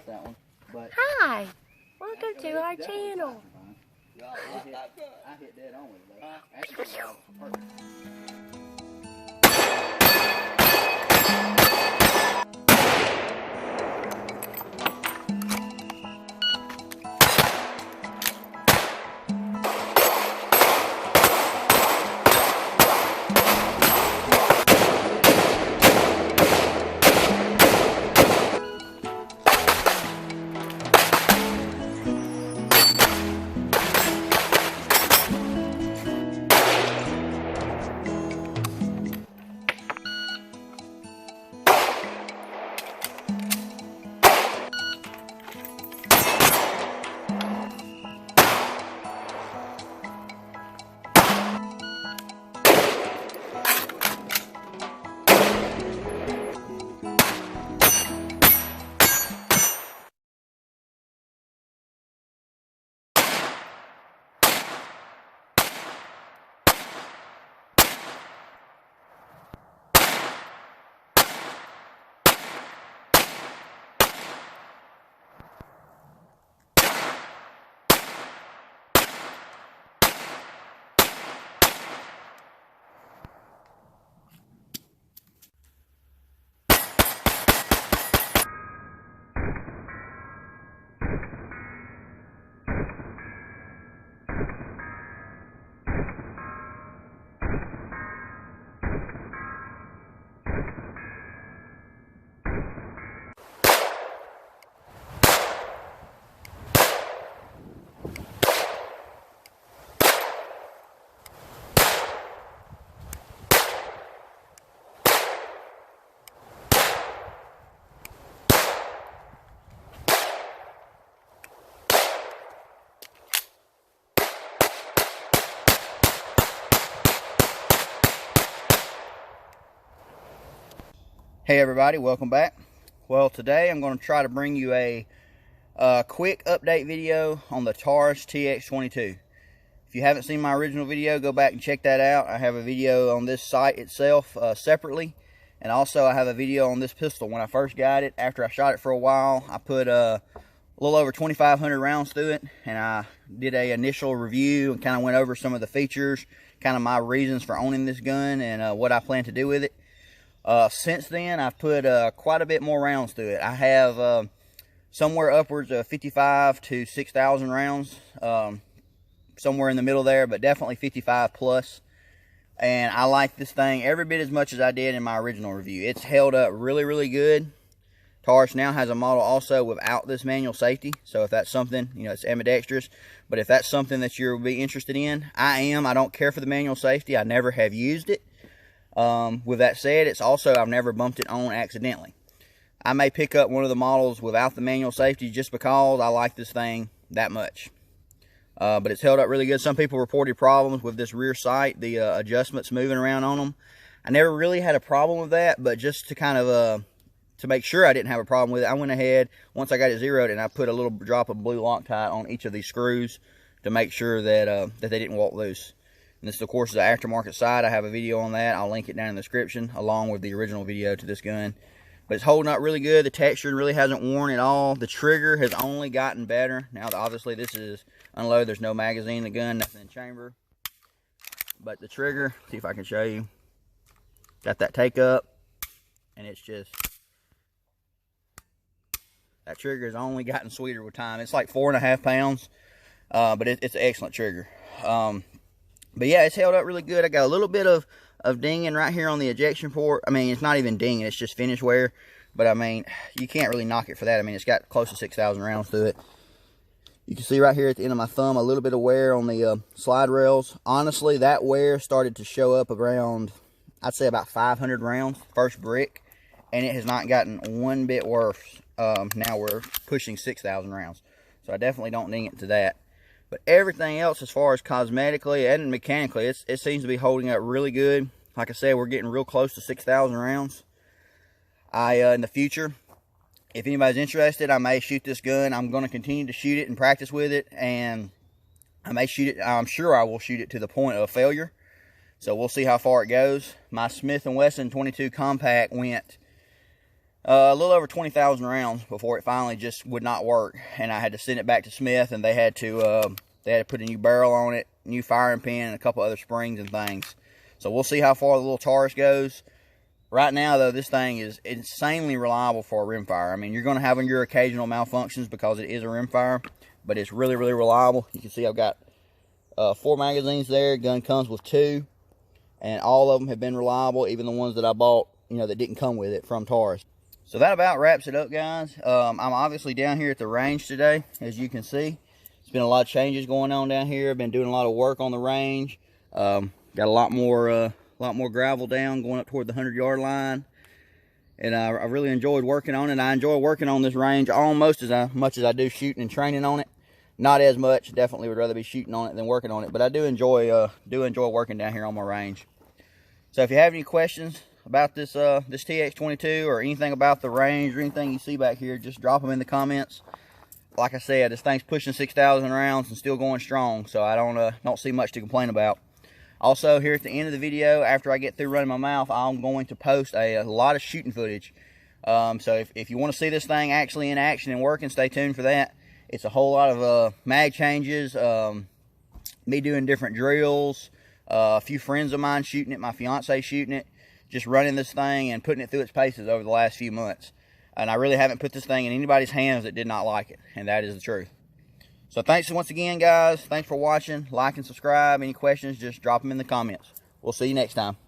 that one. But hi, welcome to our channel. I hit dead on with it though. Actually, perfect. Hey everybody, welcome back. Well, today I'm going to try to bring you a quick update video on the Taurus TX22. If you haven't seen my original video, go back and check that out. I have a video on this site itself separately, and also I have a video on this pistol. When I first got it, after I shot it for a while, I put a little over 2,500 rounds through it, and I did a initial review and kind of went over some of the features, kind of my reasons for owning this gun, and what I plan to do with it. Since then, I've put quite a bit more rounds through it. I have somewhere upwards of 55 to 6,000 rounds, somewhere in the middle there, but definitely 55 plus. And I like this thing every bit as much as I did in my original review. It's held up really, really good. Taurus now has a model also without this manual safety, so if that's something, you know, it's ambidextrous, but if that's something that you'll be interested in, I don't care for the manual safety. I never have used it. With that said, it's also, I've never bumped it on accidentally. I may pick up one of the models without the manual safety just because I like this thing that much. But it's held up really good. Some people reported problems with this rear sight, the adjustments moving around on them. I never really had a problem with that, but just to kind of, to make sure I didn't have a problem with it, I went ahead, once I got it zeroed, and I put a little drop of blue Loctite on each of these screws to make sure that, that they didn't walk loose. And this, of course, is the aftermarket side. I have a video on that. I'll link it down in the description, along with the original video to this gun. But it's holding up really good. The texture really hasn't worn at all. The trigger has only gotten better. Now, obviously, this is unloaded. There's no magazine in the gun, nothing in the chamber. But the trigger, see if I can show you. Got that take up, and it's just, that trigger has only gotten sweeter with time. It's like 4.5 pounds, but it's an excellent trigger. But yeah, it's held up really good. I got a little bit of dinging right here on the ejection port. I mean, it's not even dinging, it's just finish wear. But I mean, you can't really knock it for that. I mean, it's got close to 6,000 rounds through it. You can see right here at the end of my thumb, a little bit of wear on the slide rails. Honestly, that wear started to show up around, I'd say about 500 rounds, first brick. And it has not gotten one bit worse. Now we're pushing 6,000 rounds. So I definitely don't ding it to that. But everything else, as far as cosmetically and mechanically, it seems to be holding up really good. Like I said, we're getting real close to 6,000 rounds. In the future, if anybody's interested, I may shoot this gun. I'm going to continue to shoot it and practice with it. And I may shoot it, I'm sure I will shoot it to the point of failure. So we'll see how far it goes. My Smith & Wesson 22 Compact went a little over 20,000 rounds before it finally just would not work, and I had to send it back to Smith, and they had to put a new barrel on it, new firing pin, and a couple other springs and things. So we'll see how far the little Taurus goes. Right now, though, this thing is insanely reliable for a rimfire. I mean, you're going to have your occasional malfunctions because it is a rimfire, but it's really, really reliable. You can see I've got 4 magazines there. Gun comes with 2, and all of them have been reliable, even the ones that I bought, you know, that didn't come with it from Taurus. So that about wraps it up, guys. I'm obviously down here at the range today, as you can see. There's been a lot of changes going on down here. I've been doing a lot of work on the range. Got a lot more gravel down, going up toward the 100-yard line. And I really enjoyed working on it. I enjoy working on this range almost as much as I do shooting and training on it. Not as much. Definitely would rather be shooting on it than working on it. But I do enjoy working down here on my range. So if you have any questions about this TX22 or anything about the range or anything you see back here, just drop them in the comments. Like I said, this thing's pushing 6,000 rounds and still going strong, so I don't see much to complain about. Also, here at the end of the video, after I get through running my mouth, I'm going to post a lot of shooting footage. So if you want to see this thing actually in action and working, stay tuned for that. It's a whole lot of mag changes, me doing different drills, a few friends of mine shooting it, my fiance shooting it, just running this thing and putting it through its paces over the last few months. And I really haven't put this thing in anybody's hands that did not like it, and that is the truth. So thanks once again, guys. Thanks for watching. Like and subscribe. Any questions, just drop them in the comments. We'll see you next time.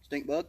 Stink bug?